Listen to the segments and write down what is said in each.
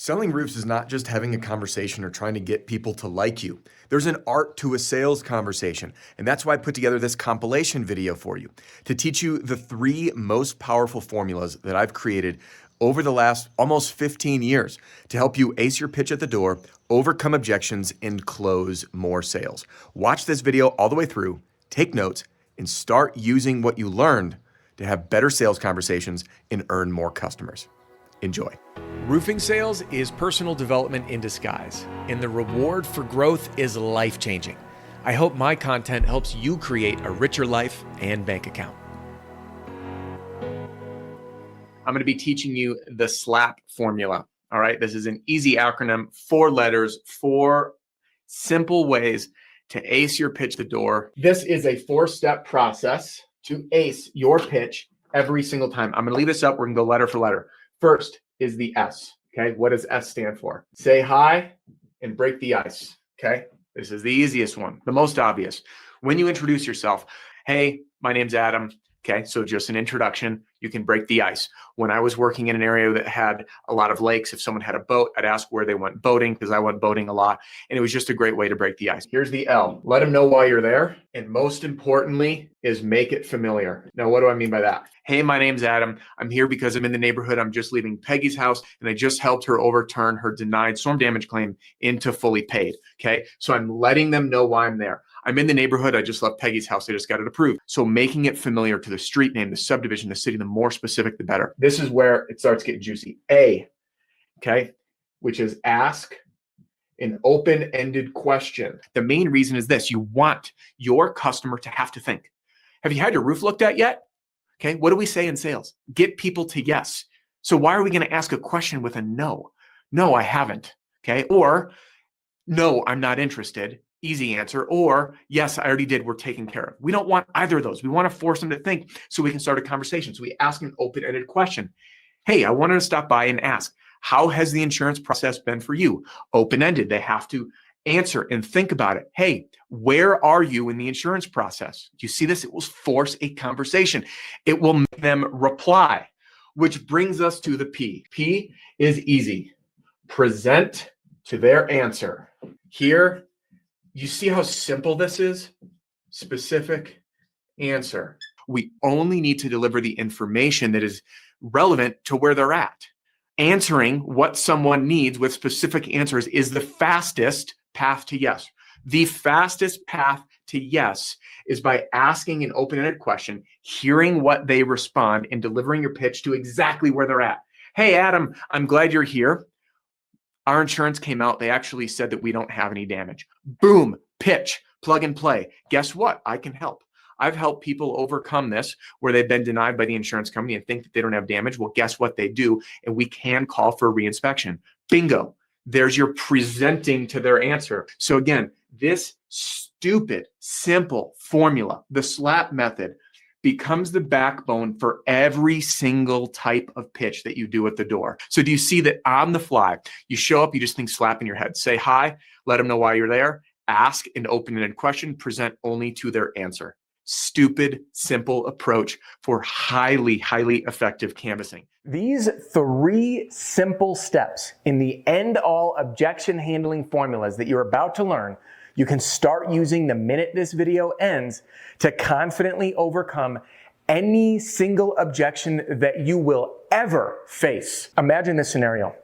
Selling roofs is not just having a conversation or trying to get people to like you. There's an art to a sales conversation, and that's why I put together this compilation video for you to teach you the 3 most powerful formulas that I've created over the last almost 15 years to help you ace your pitch at the door, overcome objections, and close more sales. Watch this video all the way through, take notes, and start using what you learned to have better sales conversations and earn more customers. Enjoy. Roofing sales is personal development in disguise, and the reward for growth is life-changing. I hope my content helps you create a richer life and bank account. I'm going to be teaching you the SLAP formula. All right, this is an easy acronym, 4 letters, 4 simple ways to ace your pitch at the door. This is a 4-step process to ace your pitch every single time. I'm going to leave this up. We're going to go letter for letter. First is the S, okay? What does S stand for? Say hi and break the ice, okay? This is the easiest one, the most obvious. When you introduce yourself, hey, my name's Adam, okay? So just an introduction, you can break the ice. When I was working in an area that had a lot of lakes, if someone had a boat, I'd ask where they went boating because I went boating a lot, and it was just a great way to break the ice. Here's the L. Let them know why you're there, and most importantly is make it familiar. Now, what do I mean by that? Hey, my name's Adam. I'm here because I'm in the neighborhood. I'm just leaving Peggy's house, and I just helped her overturn her denied storm damage claim into fully paid, okay? So I'm letting them know why I'm there. I'm in the neighborhood. I just left Peggy's house. I just got it approved. So making it familiar to the street name, the subdivision, the city, the more specific, the better. This is where it starts getting juicy. A, okay, which is ask an open-ended question. The main reason is this. You want your customer to have to think. Have you had your roof looked at yet? Okay, what do we say in sales? Get people to yes. So why are we going to ask a question with a no? No, I haven't. Okay, or no, I'm not interested. Easy answer. Or yes, I already did. We're taken care of. We don't want either of those. We want to force them to think so we can start a conversation. So we ask an open-ended question. Hey, I wanted to stop by and ask, how has the insurance process been for you? Open-ended. They have to answer and think about it. Hey, where are you in the insurance process? Do you see this? It will force a conversation. It will make them reply, which brings us to the P. P is easy. Present to their answer. Here, you see how simple this is? Specific answer. We only need to deliver the information that is relevant to where they're at. Answering what someone needs with specific answers is the fastest path to yes. The fastest path to yes is by asking an open-ended question, hearing what they respond, and delivering your pitch to exactly where they're at. Hey, Adam, I'm glad you're here. Our insurance came out. They actually said that we don't have any damage. Boom, pitch, plug and play. Guess what? I can help. I've helped people overcome this where they've been denied by the insurance company and think that they don't have damage. Well, guess what? They do. And we can call for a reinspection. Bingo. There's your presenting to their answer. So again, this stupid, simple formula, the SLAP method, becomes the backbone for every single type of pitch that you do at the door. So do you see that on the fly, you show up, you just think slap in your head, say hi, let them know why you're there, ask an open-ended question, present only to their answer. Stupid, simple approach for highly, highly effective canvassing. These 3 simple steps in the end-all objection handling formulas that you're about to learn, you can start using the minute this video ends to confidently overcome any single objection that you will ever face. Imagine this scenario.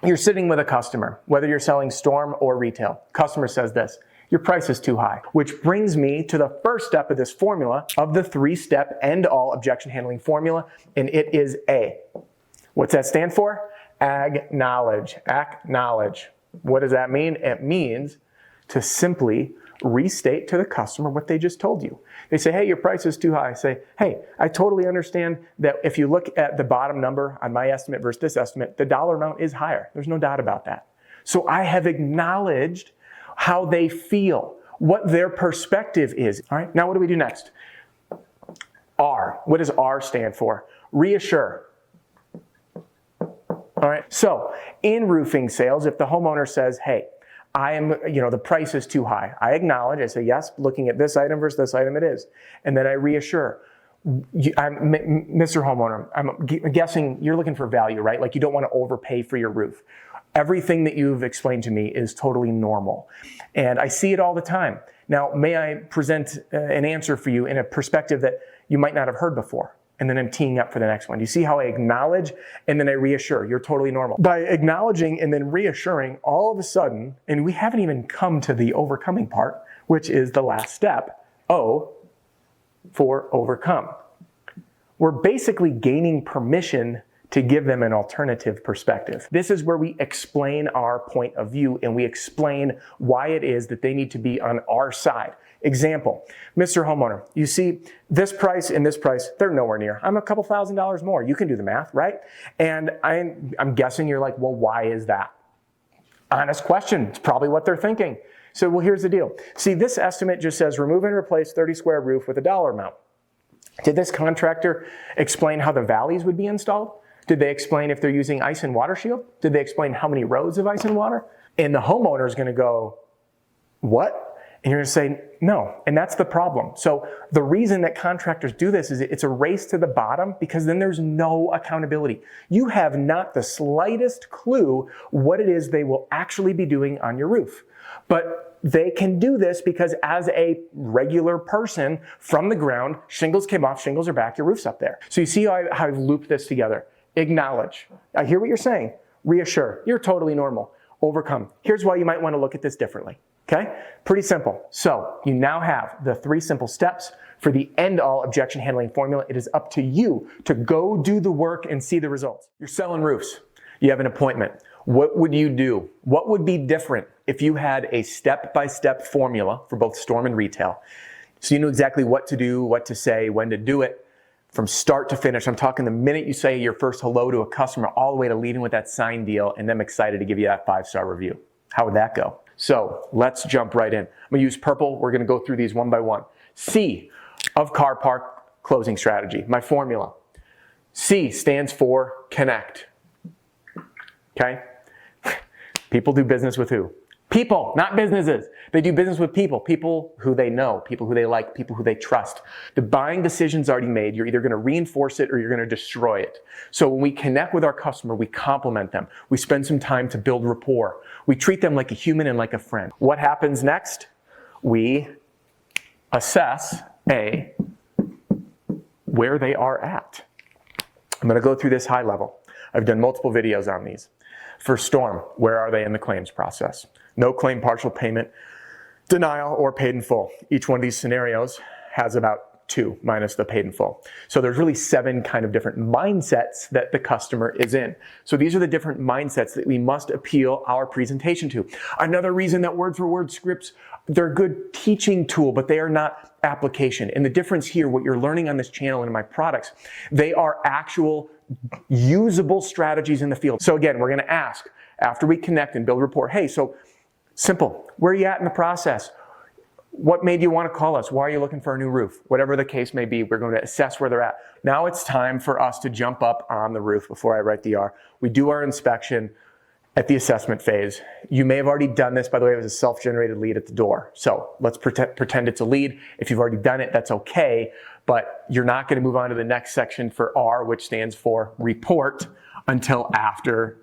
You're sitting with a customer, whether you're selling storm or retail. Customer says this, your price is too high, which brings me to the first step of this formula of the 3-step end-all objection handling formula, and it is A. What's that stand for? Acknowledge. Acknowledge. What does that mean? It means to simply restate to the customer what they just told you. They say, hey, your price is too high. Say, hey, I totally understand that if you look at the bottom number on my estimate versus this estimate, the dollar amount is higher. There's no doubt about that. So I have acknowledged how they feel, what their perspective is. All right, now what do we do next? R. What does R stand for? Reassure. All right, so in roofing sales, if the homeowner says, hey, the price is too high. I acknowledge, I say, yes, looking at this item versus this item, it is. And then I reassure. Mr. Homeowner, I'm guessing you're looking for value, right? Like you don't want to overpay for your roof. Everything that you've explained to me is totally normal. And I see it all the time. Now, may I present an answer for you in a perspective that you might not have heard before? And then I'm teeing up for the next one. You see how I acknowledge and then I reassure. You're totally normal. By acknowledging and then reassuring, all of a sudden, and we haven't even come to the overcoming part, which is the last step, O for overcome. We're basically gaining permission to give them an alternative perspective. This is where we explain our point of view and we explain why it is that they need to be on our side. Example, Mr. Homeowner, you see this price and this price, they're nowhere near. I'm a couple $1,000s more. You can do the math, right? And I'm guessing you're like, well, why is that? Honest question. It's probably what they're thinking. So, well, here's the deal. See, this estimate just says remove and replace 30 square roof with a dollar amount. Did this contractor explain how the valleys would be installed? Did they explain if they're using ice and water shield? Did they explain how many rows of ice and water? And the homeowner is going to go, what? And you're going to say, no. And that's the problem. So the reason that contractors do this is it's a race to the bottom because then there's no accountability. You have not the slightest clue what it is they will actually be doing on your roof. But they can do this because as a regular person from the ground, shingles came off, shingles are back, your roof's up there. So you see how I've looped this together. Acknowledge. I hear what you're saying. Reassure. You're totally normal. Overcome. Here's why you might want to look at this differently. Okay? Pretty simple. So you now have the 3 simple steps for the end-all objection handling formula. It is up to you to go do the work and see the results. You're selling roofs. You have an appointment. What would you do? What would be different if you had a step-by-step formula for both storm and retail? So you knew exactly what to do, what to say, when to do it, from start to finish. I'm talking the minute you say your first hello to a customer all the way to leading with that signed deal and them excited to give you that 5-star review. How would that go? So let's jump right in. I'm gonna use purple. We're gonna go through these one by one. C of car park closing strategy, my formula. C stands for connect. Okay? People do business with who? People, not businesses. They do business with people. People who they know, people who they like, people who they trust. The buying decision's already made. You're either going to reinforce it or you're going to destroy it. So when we connect with our customer, we compliment them. We spend some time to build rapport. We treat them like a human and like a friend. What happens next? We assess where they are at. I'm going to go through this high level. I've done multiple videos on these. For storm, where are they in the claims process? No claim, partial payment, denial, or paid in full. Each one of these scenarios has about 2 minus the paid in full. So there's really 7 kind of different mindsets that the customer is in. So these are the different mindsets that we must appeal our presentation to. Another reason that word for word scripts, they're a good teaching tool, but they are not application. And the difference here, what you're learning on this channel and in my products, they are actual usable strategies in the field. So again, we're going to ask after we connect and build rapport, hey, so simple, where are you at in the process? What made you want to call us? Why are you looking for a new roof? Whatever the case may be, we're going to assess where they're at. Now it's time for us to jump up on the roof before I write the R. We do our inspection at the assessment phase. You may have already done this. By the way, it was a self-generated lead at the door. So let's pretend it's a lead. If you've already done it, that's okay. But you're not going to move on to the next section for R, which stands for report, until after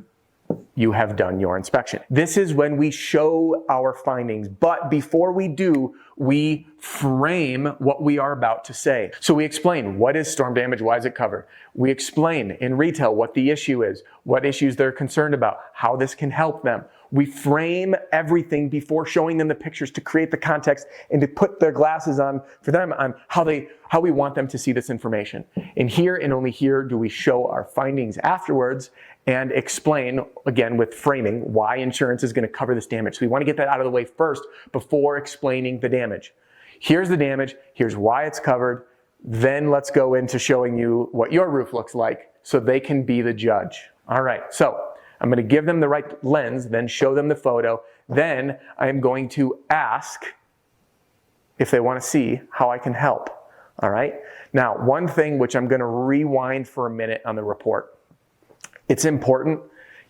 you have done your inspection. This is when we show our findings, but before we do, we frame what we are about to say. So we explain what is storm damage, why is it covered? We explain in retail what the issue is, what issues they're concerned about, how this can help them. We frame everything before showing them the pictures to create the context and to put their glasses on for them on how we want them to see this information. And here and only here do we show our findings afterwards and explain, again with framing, why insurance is going to cover this damage. So we want to get that out of the way first before explaining the damage. Here's the damage, here's why it's covered, then let's go into showing you what your roof looks like so they can be the judge. All right, so I'm going to give them the right lens, then show them the photo. Then I am going to ask if they want to see how I can help. All right? Now, one thing which I'm going to rewind for a minute on the report. It's important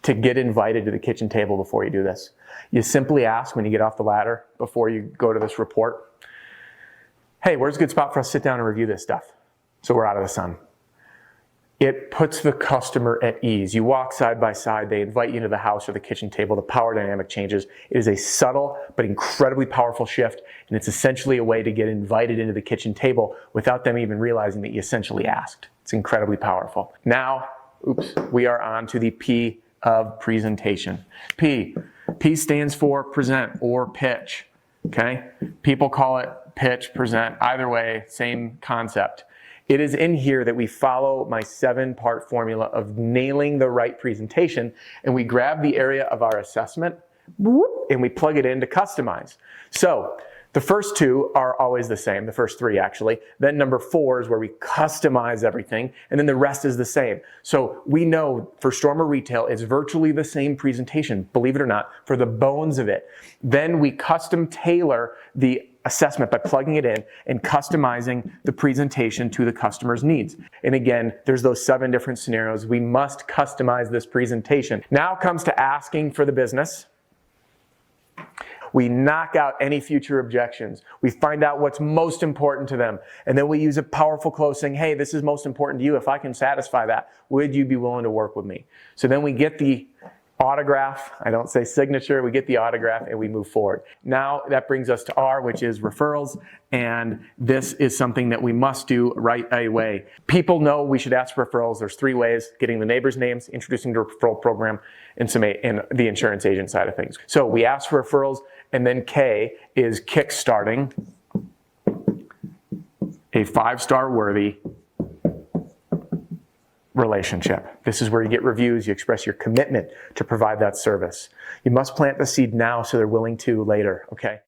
to get invited to the kitchen table before you do this. You simply ask when you get off the ladder before you go to this report, hey, where's a good spot for us to sit down and review this stuff so we're out of the sun? It puts the customer at ease. You walk side by side, they invite you into the house or the kitchen table, the power dynamic changes. It is a subtle but incredibly powerful shift, and it's essentially a way to get invited into the kitchen table without them even realizing that you essentially asked. It's incredibly powerful. Now, we are on to the P of presentation. P stands for present or pitch, okay? People call it pitch, present, either way, same concept. It is in here that we follow my 7-part formula of nailing the right presentation, and we grab the area of our assessment, and we plug it in to customize. So the first 2 are always the same, the first 3 actually. Then number 4 is where we customize everything, and then the rest is the same. So we know for Stormer Retail, it's virtually the same presentation, believe it or not, for the bones of it. Then we custom tailor the assessment by plugging it in and customizing the presentation to the customer's needs. And again, there's those 7 different scenarios. We must customize this presentation. Now comes to asking for the business. We knock out any future objections. We find out what's most important to them. And then we use a powerful close saying, hey, this is most important to you. If I can satisfy that, would you be willing to work with me? So then we get the autograph. I don't say signature. We get the autograph and we move forward. Now that brings us to R, which is referrals. And this is something that we must do right away. People know we should ask for referrals. There's 3 ways: getting the neighbors' names, introducing the referral program, and the insurance agent side of things. So we ask for referrals, and then K is kickstarting a 5-star worthy relationship. This is where you get reviews, you express your commitment to provide that service. You must plant the seed now so they're willing to later, okay?